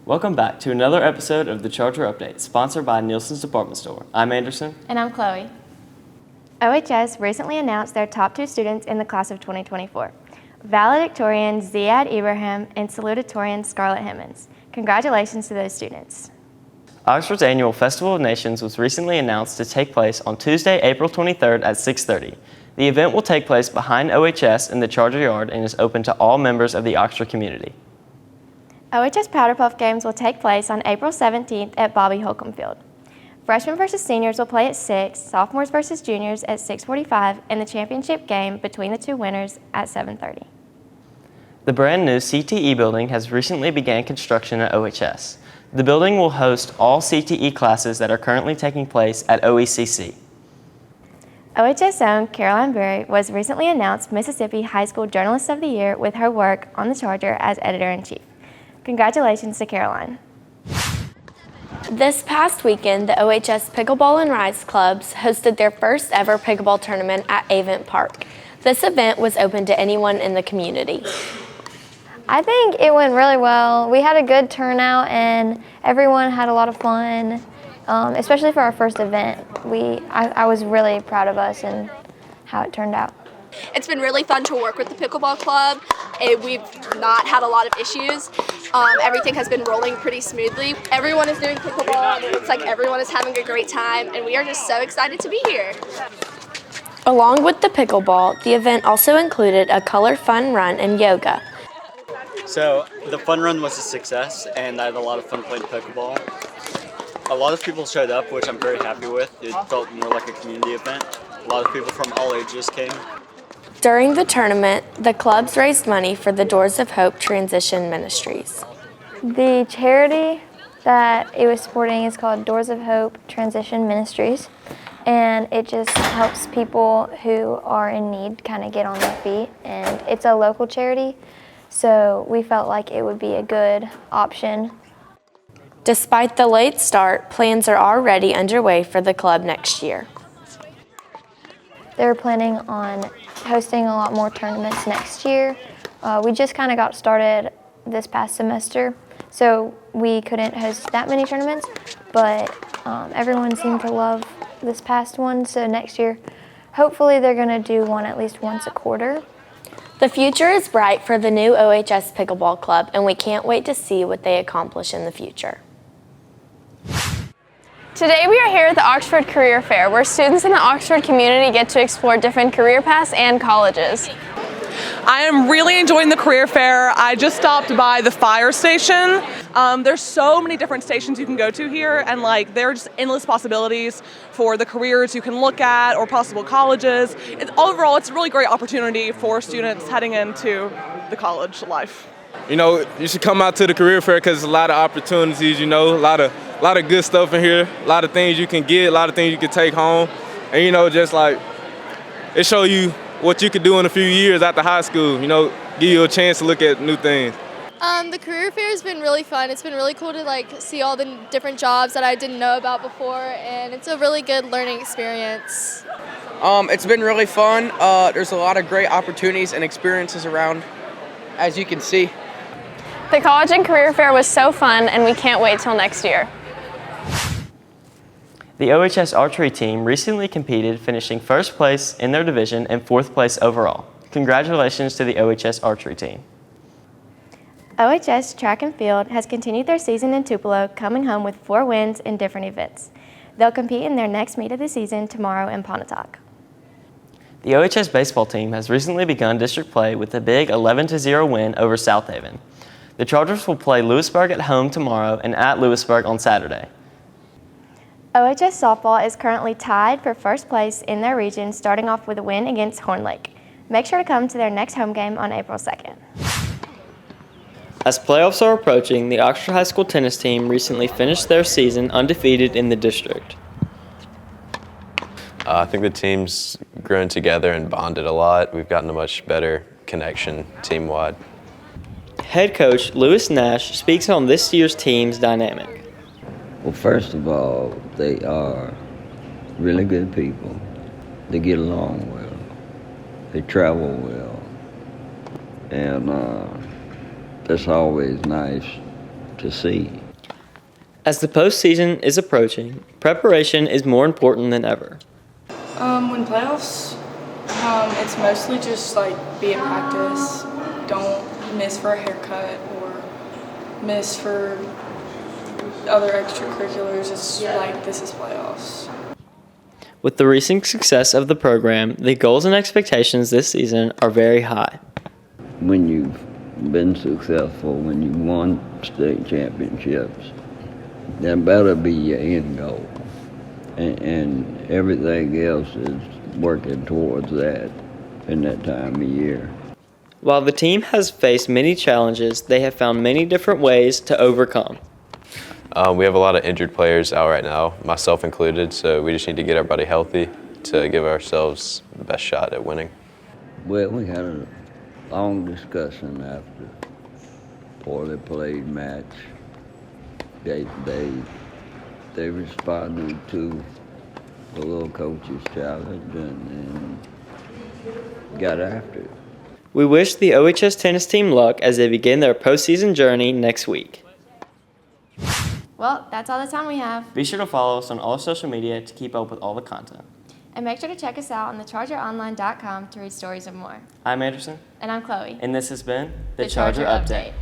Welcome back to another episode of the Charger Update, sponsored by Nielsen's Department Store. I'm Anderson. And I'm Chloe. OHS recently announced their top 2 students in the class of 2024, valedictorian Ziad Ibrahim and salutatorian Scarlett Hemmons. Congratulations to those students. Oxford's annual Festival of Nations was recently announced to take place on Tuesday, April 23rd at 6:30. The event will take place behind OHS in the Charger Yard and is open to all members of the Oxford community. OHS Powder Puff games will take place on April 17th at Bobby Holcomb Field. Freshmen versus seniors will play at 6, sophomores versus juniors at 6:45, and the championship game between the 2 winners at 7:30. The brand new CTE building has recently began construction at OHS. The building will host all CTE classes that are currently taking place at OECC. OHS own Caroline Berry was recently announced Mississippi High School Journalist of the Year with her work on the Charger as editor-in-chief. Congratulations to Caroline. This past weekend, the OHS Pickleball and Rise clubs hosted their first ever pickleball tournament at Avent Park. This event was open to anyone in the community. I think it went really well. We had a good turnout and everyone had a lot of fun, especially for our first event. I was really proud of us and how it turned out. It's been really fun to work with the pickleball club. We've not had a lot of issues. Everything has been rolling pretty smoothly. Everyone is doing pickleball and it looks like everyone is having a great time, and we are just so excited to be here. Along with the pickleball, the event also included a color fun run and yoga. So the fun run was a success, and I had a lot of fun playing pickleball. A lot of people showed up, which I'm very happy with. It felt more like a community event. A lot of people from all ages came. During the tournament, the clubs raised money for the Doors of Hope Transition Ministries. The charity that it was supporting is called Doors of Hope Transition Ministries, and it just helps people who are in need kind of get on their feet, and it's a local charity, so we felt like it would be a good option. Despite the late start, plans are already underway for the club next year. They're planning on hosting a lot more tournaments next year. We just kind of got started this past semester, so we couldn't host that many tournaments, but everyone seemed to love this past one, so next year, hopefully they're going to do one at least once a quarter. The future is bright for the new OHS Pickleball Club, and we can't wait to see what they accomplish in the future. Today we are here at the Oxford Career Fair, where students in the Oxford community get to explore different career paths and colleges. I am really enjoying the career fair. I just stopped by the fire station. There's so many different stations you can go to here, and there are just endless possibilities for the careers you can look at or possible colleges. Overall, it's a really great opportunity for students heading into the college life. You should come out to the career fair because there's a lot of opportunities, a lot of good stuff in here, a lot of things you can get, a lot of things you can take home. And, it show you what you could do in a few years after high school, give you a chance to look at new things. The career fair has been really fun. It's been really cool to see all the different jobs that I didn't know about before, and it's a really good learning experience. It's been really fun. There's a lot of great opportunities and experiences around, as you can see. The College and Career Fair was so fun, and we can't wait till next year. The OHS archery team recently competed, finishing first place in their division and fourth place overall. Congratulations to the OHS archery team. OHS Track and Field has continued their season in Tupelo, coming home with 4 wins in different events. They'll compete in their next meet of the season tomorrow in Pontotoc. The OHS baseball team has recently begun district play with a big 11-0 win over South Haven. The Chargers will play Lewisburg at home tomorrow and at Lewisburg on Saturday. OHS softball is currently tied for first place in their region, starting off with a win against Horn Lake. Make sure to come to their next home game on April 2nd. As playoffs are approaching, the Oxford High School tennis team recently finished their season undefeated in the district. I think the team's grown together and bonded a lot. We've gotten a much better connection team-wide. Head coach Lewis Nash speaks on this year's team's dynamic. Well, first of all, they are really good people. They get along well. They travel well. And it's always nice to to see. As the postseason is approaching, preparation is more important than ever. When playoffs, it's mostly just like be at practice, don't miss for a haircut or miss for other extracurriculars. It's like this is playoffs. With the recent success of the program, the goals and expectations this season are very high. When you've been successful, when you won state championships, that better be your end goal. And everything else is working towards that in that time of year. While the team has faced many challenges, they have found many different ways to overcome. We have a lot of injured players out right now, myself included, so we just need to get everybody healthy to give ourselves the best shot at winning. Well, we had a long discussion after poorly played match. They responded to the little coach's challenge and got after it. We wish the OHS tennis team luck as they begin their postseason journey next week. Well, that's all the time we have. Be sure to follow us on all social media to keep up with all the content. And make sure to check us out on thechargeronline.com to read stories and more. I'm Anderson. And I'm Chloe. And this has been The Charger Update.